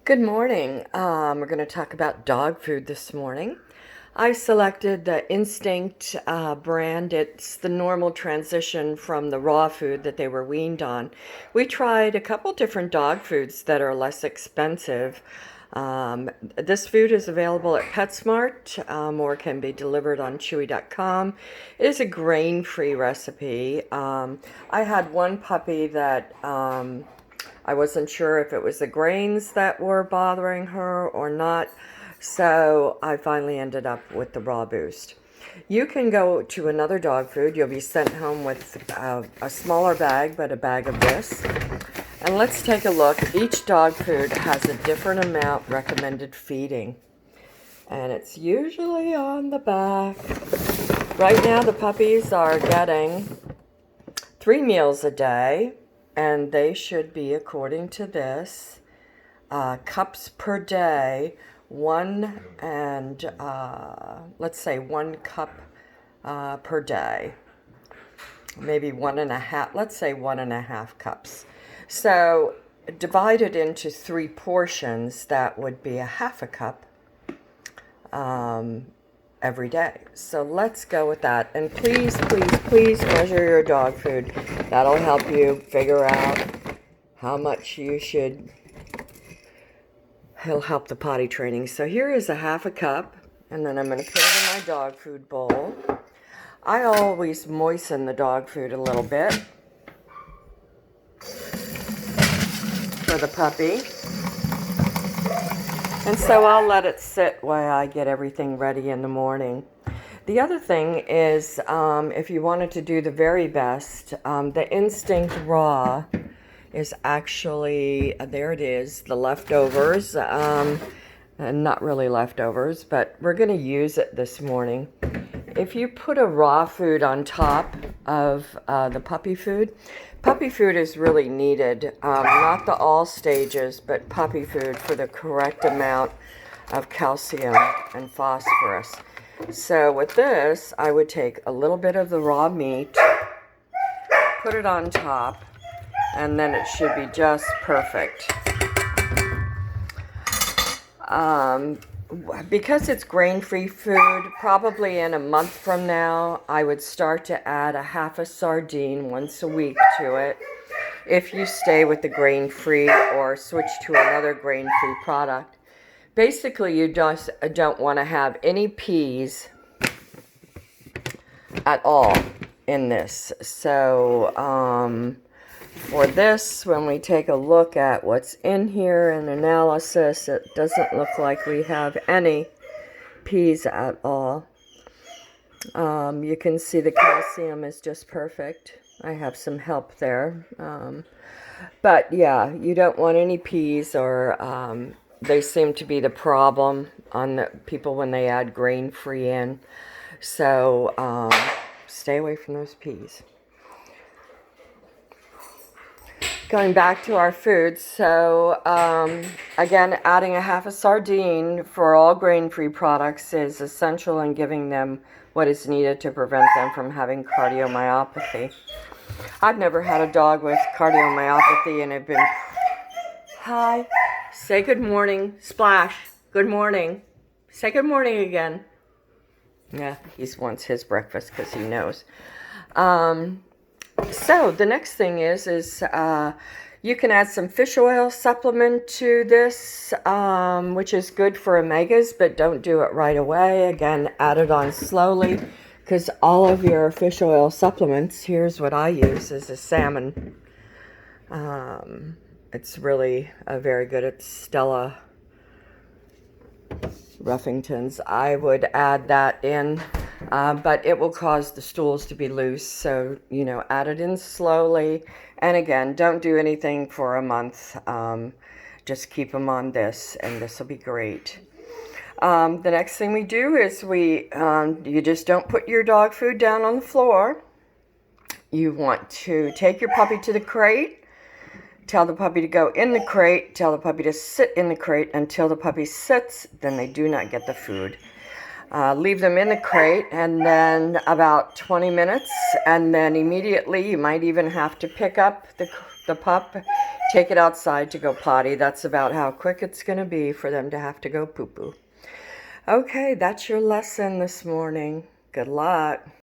Good morning. We're going to talk about dog food this morning. I selected the Instinct brand. It's the normal transition from the raw food that they were weaned on. We tried a couple different dog foods that are less expensive. This food is available at PetSmart or can be delivered on Chewy.com. It is a grain-free recipe. I had one puppy that I wasn't sure if it was the grains that were bothering her or not, so I finally ended up with the Raw Boost. You can go to another dog food. You'll be sent home with a smaller bag, but a bag of this. And let's take a look. Each dog food has a different amount recommended feeding, and it's usually on the back. Right now, the puppies are getting 3 meals a day, and they should be, according to this, cups per day, let's say 1 cup per day, maybe 1.5, let's say 1.5 cups. So divided into 3 portions, that would be a half a cup every day. So let's go with that. And please, please, please measure your dog food. That'll help you figure out how much you should. It'll help the potty training. So here is a half a cup, and then I'm going to put it in my dog food bowl. I always moisten the dog food a little bit for the puppy. And so I'll let it sit while I get everything ready in the morning. The other thing is, if you wanted to do the very best, the Instinct Raw is actually, there it is, the leftovers. And not really leftovers, but we're going to use it this morning. If you put a raw food on top of the puppy food is really needed. Not the all stages, but puppy food for the correct amount of calcium and phosphorus. So with this, I would take a little bit of the raw meat, put it on top, and then it should be just perfect. Because it's grain-free food, probably in a month from now, I would start to add a half a sardine once a week to it. If you stay with the grain-free or switch to another grain-free product. Basically, you just don't want to have any peas at all in this. So, for this, when we take a look at what's in here in analysis, it doesn't look like we have any peas at all. You can see the calcium is just perfect. I have some help there. But yeah, you don't want any peas, or they seem to be the problem on the people when they add grain-free in. So stay away from those peas. Going back to our food, so again, adding a half a sardine for all grain-free products is essential in giving them what is needed to prevent them from having cardiomyopathy. I've never had a dog with cardiomyopathy, and have been... Hi. Say good morning. Splash. Good morning. Say good morning again. Yeah, he wants his breakfast because he knows. So the next thing is you can add some fish oil supplement to this, which is good for omegas, but don't do it right away. Again, add it on slowly, because all of your fish oil supplements, here's what I use, is a salmon. It's really very good. It's Stella Ruffington's. I would add that in. But it will cause the stools to be loose, so, add it in slowly. And again, don't do anything for a month. Just keep them on this, and this will be great. The next thing we do is you just don't put your dog food down on the floor. You want to take your puppy to the crate, tell the puppy to go in the crate, tell the puppy to sit in the crate until the puppy sits, then they do not get the food. Leave them in the crate, and then about 20 minutes, and then immediately you might even have to pick up the pup, take it outside to go potty. That's about how quick it's going to be for them to have to go poo poo. Okay, that's your lesson this morning. Good luck.